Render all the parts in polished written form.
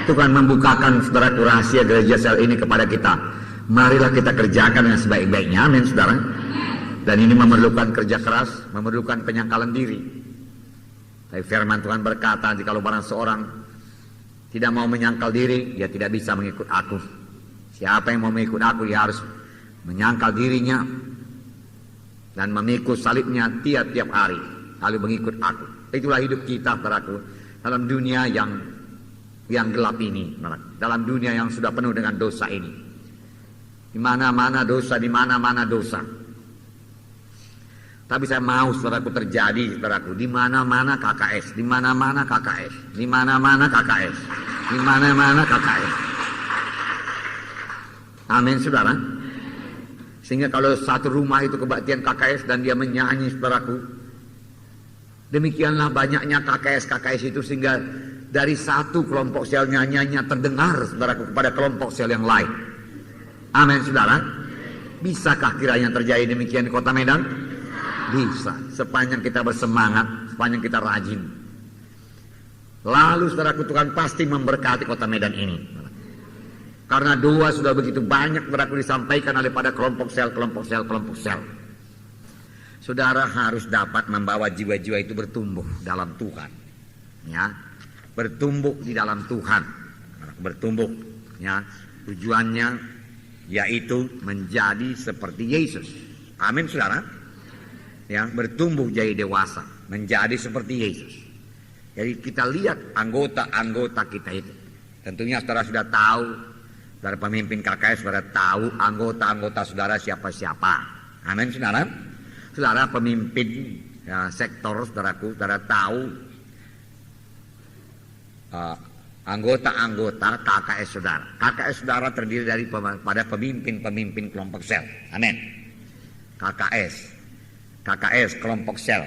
Tuhan membukakan saudaraku rahasia gereja sel ini kepada kita. Marilah kita kerjakan dengan sebaik-baiknya, amin saudara. Dan ini memerlukan kerja keras, memerlukan penyangkalan diri. Tapi firman Tuhan berkata, jikalau barang seorang tidak mau menyangkal diri, dia tidak bisa mengikut aku. Siapa yang mau mengikut aku, dia harus menyangkal dirinya dan memikul salibnya tiap-tiap hari, lalu mengikut aku. Itulah hidup kita, saudaraku, dalam dunia yang gelap ini, dalam dunia yang sudah penuh dengan dosa ini. Di mana-mana dosa, di mana-mana dosa. Tapi saya mau saudaraku terjadi, saudaraku, di mana-mana KKS, di mana-mana KKS, di mana-mana KKS, di mana-mana KKS. Amin, saudara. Sehingga kalau satu rumah itu kebaktian KKS dan dia menyanyi, saudaraku, demikianlah banyaknya KKS itu sehingga dari satu kelompok sel nyanyiannya terdengar, saudaraku, kepada kelompok sel yang lain. Amin, saudara. Bisakah kiranya terjadi demikian di Kota Medan? Bisa, sepanjang kita bersemangat, sepanjang kita rajin. Lalu saudaraku, Tuhan pasti memberkati Kota Medan ini. Karena doa sudah begitu banyak saudaraku disampaikan oleh pada kelompok sel. Saudara harus dapat membawa jiwa-jiwa itu bertumbuh dalam Tuhan. Ya, bertumbuh di dalam Tuhan. Bertumbuh, ya. Tujuannya yaitu menjadi seperti Yesus. Amin, saudara. Ya, bertumbuh jadi dewasa, menjadi seperti Yesus. Jadi kita lihat anggota-anggota kita itu. Tentunya saudara sudah tahu, saudara pemimpin KKS saudara tahu anggota-anggota saudara siapa-siapa. Amin, saudara. Saudara pemimpin ya, sektor saudaraku, saudara tahu anggota-anggota KKS saudara. KKS saudara terdiri dari pada pemimpin-pemimpin kelompok sel. Amin. KKS kelompok sel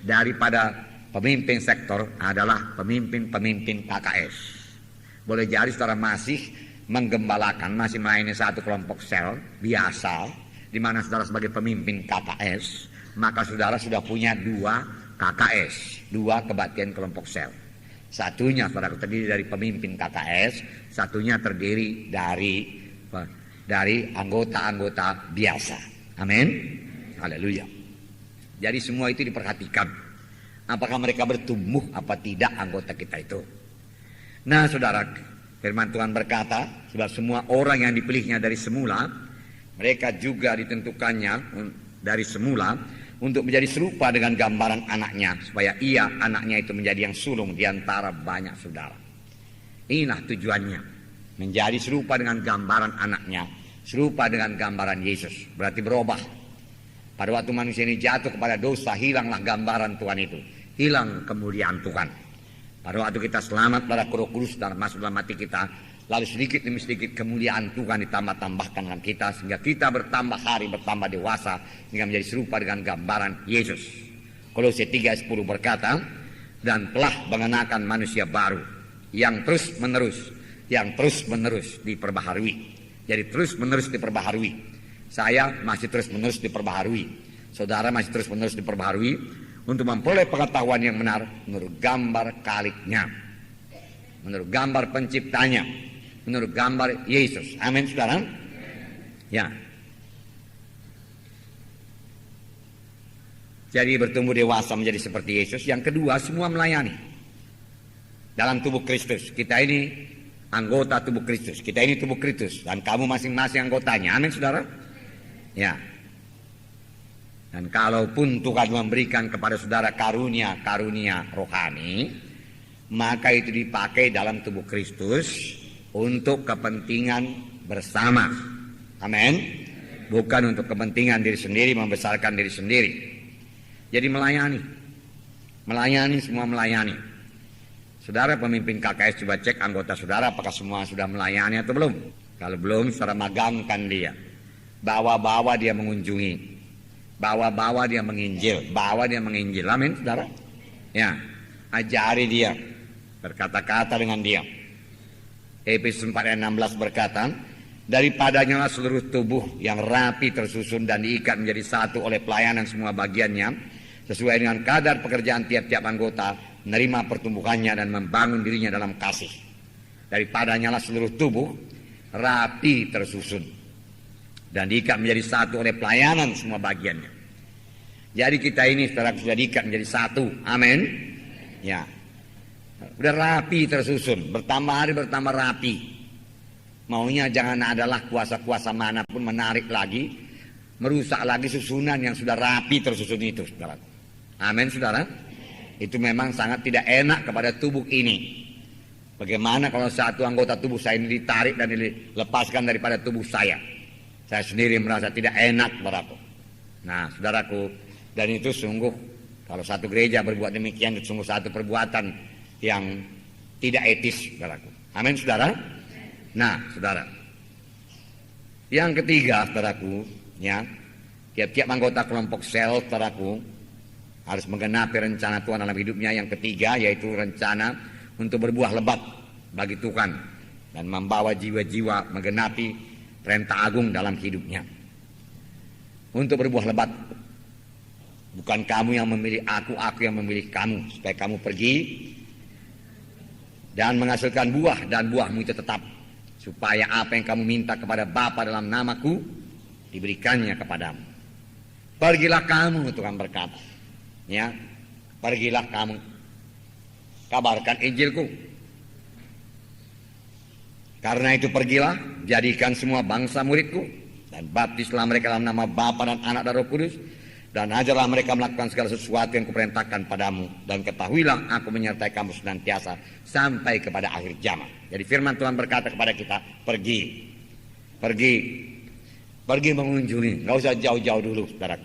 daripada pemimpin sektor adalah pemimpin-pemimpin KKS. Boleh jadi saudara masih menggembalakan, masih melayani satu kelompok sel biasa, di mana saudara sebagai pemimpin KKS, maka saudara sudah punya dua KKS, dua kebaktian kelompok sel. Satunya saudara terdiri dari pemimpin KKS, satunya terdiri dari anggota-anggota biasa. Amin. Haleluya. Jadi semua itu diperhatikan. Apakah mereka bertumbuh apa tidak anggota kita itu. Nah saudara, firman Tuhan berkata, sebab semua orang yang dipilihnya dari semula, mereka juga ditentukannya dari semula untuk menjadi serupa dengan gambaran anaknya, supaya anaknya itu menjadi yang sulung di antara banyak saudara. Inilah tujuannya, menjadi serupa dengan gambaran anaknya, serupa dengan gambaran Yesus. Berarti berubah. Pada waktu manusia ini jatuh kepada dosa, hilanglah gambaran Tuhan itu. Hilang kemuliaan Tuhan. Pada waktu kita selamat pada Roh Kudus dan masuk dalam hati kita, lalu sedikit demi sedikit kemuliaan Tuhan ditambah-tambahkan dalam kita, sehingga kita bertambah hari, bertambah dewasa, sehingga menjadi serupa dengan gambaran Yesus. Kolose 3:10 berkata, dan telah mengenakan manusia baru, yang terus menerus diperbaharui. Jadi terus menerus diperbaharui. Saya masih terus-menerus diperbaharui. Saudara masih terus-menerus diperbaharui untuk memperoleh pengetahuan yang benar menurut gambar kaliknya, menurut gambar penciptanya, menurut gambar Yesus. Amin, saudara. Ya. Jadi bertumbuh dewasa menjadi seperti Yesus. Yang kedua, semua melayani dalam tubuh Kristus. Kita ini anggota tubuh Kristus. Kita ini tubuh Kristus dan kamu masing-masing anggotanya. Amin, saudara. Ya. Dan kalaupun Tuhan memberikan kepada saudara karunia rohani, maka itu dipakai dalam tubuh Kristus untuk kepentingan bersama. Amin. Bukan untuk kepentingan diri sendiri, membesarkan diri sendiri. Jadi melayani. Semua melayani. Saudara pemimpin KKS, coba cek anggota saudara apakah semua sudah melayani atau belum. Kalau belum, saudara magangkan dia. Bawa-bawa dia mengunjungi, bawa-bawa dia menginjil, amin, saudara. Ya, ajari dia, berkata-kata dengan dia. Efesus 4:16 berkata, daripadanya seluruh tubuh yang rapi tersusun dan diikat menjadi satu oleh pelayanan semua bagiannya, sesuai dengan kadar pekerjaan tiap-tiap anggota, menerima pertumbuhannya dan membangun dirinya dalam kasih. daripadanya lah seluruh tubuh rapi tersusun dan diikat menjadi satu oleh pelayanan semua bagiannya. Jadi kita ini saudara sudah diikat menjadi satu. Amin. Ya. Udah rapi tersusun, bertambah hari bertambah rapi. Maunya jangan adalah kuasa-kuasa manapun menarik lagi, merusak lagi susunan yang sudah rapi tersusun itu, saudara. Amin, saudara. Itu memang sangat tidak enak kepada tubuh ini. Bagaimana kalau satu anggota tubuh saya ini ditarik dan dilepaskan daripada tubuh saya? Saya sendiri merasa tidak enak, saudaraku. Nah, saudaraku, dan itu sungguh kalau satu gereja berbuat demikian itu sungguh satu perbuatan yang tidak etis, saudaraku. Amin, saudara. Nah, saudara, yang ketiga, saudaraku, ya, tiap-tiap anggota kelompok sel, saudaraku, harus menggenapi rencana Tuhan dalam hidupnya. Yang ketiga, yaitu rencana untuk berbuah lebat bagi Tuhan dan membawa jiwa-jiwa menggenapi perintah agung dalam hidupnya. Untuk berbuah lebat, bukan kamu yang memilih aku yang memilih kamu, supaya kamu pergi dan menghasilkan buah, dan buahmu itu tetap, supaya apa yang kamu minta kepada Bapa dalam namaku diberikannya kepadamu. Pergilah kamu, Tuhan berkata, ya, pergilah kamu, kabarkan Injilku. Karena itu pergilah, jadikan semua bangsa muridku, dan baptislah mereka dalam nama Bapa dan Anak dan Roh Kudus, dan ajarlah mereka melakukan segala sesuatu yang kuperintahkan padamu, dan ketahuilah aku menyertai kamu senantiasa sampai kepada akhir zaman. Jadi firman Tuhan berkata kepada kita, pergi, pergi, pergi mengunjungi. Nggak usah jauh-jauh dulu, saudara.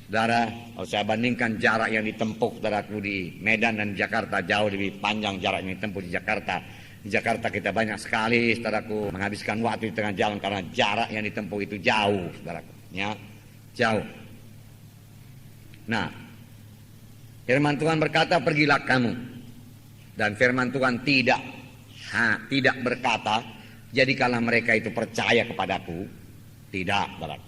Saudara, kalau saya bandingkan jarak yang ditempuh, saudaraku, di Medan dan Jakarta, jauh lebih panjang jarak yang ditempuh di Jakarta. Di Jakarta kita banyak sekali, saudaraku, menghabiskan waktu di tengah jalan karena jarak yang ditempuh itu jauh, saudaraku, ya, jauh. Nah, firman Tuhan berkata, pergilah kamu. Dan firman Tuhan tidak berkata, jadikanlah mereka itu percaya kepadaku. Tidak, saudaraku.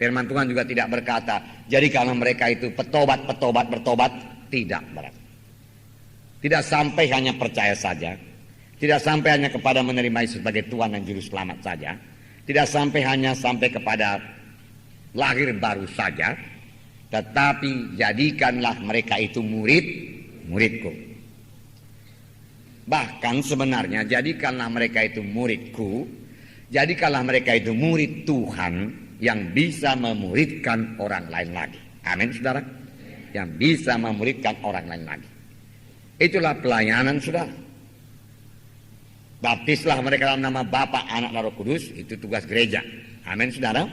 Firman Tuhan juga tidak berkata, jadikanlah mereka itu bertobat. Tidak, saudaraku. Tidak sampai hanya percaya saja. Tidak sampai hanya kepada menerima Yesus sebagai Tuhan dan Juru Selamat saja. Tidak sampai hanya sampai kepada lahir baru saja. Tetapi jadikanlah mereka itu muridku. Bahkan sebenarnya jadikanlah mereka itu muridku. Jadikanlah mereka itu murid Tuhan yang bisa memuridkan orang lain lagi. Amin, saudara. Yang bisa memuridkan orang lain lagi. Itulah pelayanan, saudara. Baptislah mereka dalam nama Bapa, Anak dan Roh Kudus. Itu tugas gereja. Amin, saudara.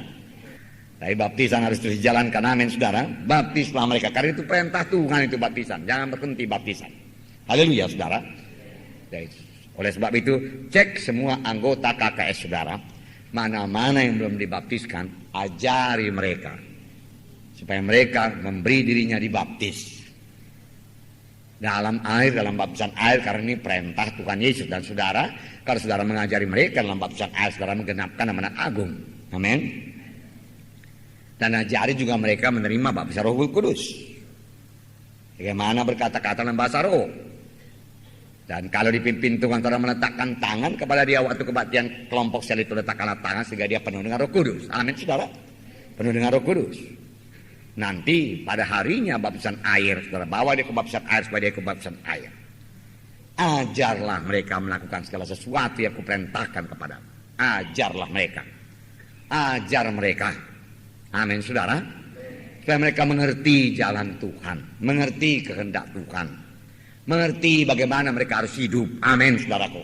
Tapi baptisan harus terus dijalankan. Amin, saudara. Baptislah mereka. Karena itu perintah Tuhan, itu baptisan. Jangan berhenti baptisan. Haleluya, saudara. Oleh sebab itu, cek semua anggota KKS, saudara. Mana-mana yang belum dibaptiskan, ajari mereka. Supaya mereka memberi dirinya dibaptis. Dalam air, dalam baptisan air. Karena ini perintah Tuhan Yesus. Dan saudara, kalau saudara mengajari mereka dalam baptisan air, saudara menggenapkan amanat agung. Amin. Dan ajari juga mereka menerima baptisan Roh Kudus. Bagaimana berkata-kata dalam bahasa roh. Dan kalau dipimpin Tuhan, saudara meletakkan tangan kepada dia waktu kebaktian kelompok sel itu, letakkanlah tangan sehingga dia penuh dengan Roh Kudus. Amin, saudara. Penuh dengan Roh Kudus. Nanti pada harinya baptisan air, saudara bawa dia ke baptisan air supaya dia ke baptisan air. Ajarlah mereka melakukan segala sesuatu yang kuperintahkan kepadamu. Ajarlah mereka. Ajar mereka. Amin, saudara. Supaya mereka mengerti jalan Tuhan, mengerti kehendak Tuhan, mengerti bagaimana mereka harus hidup. Amin, saudaraku.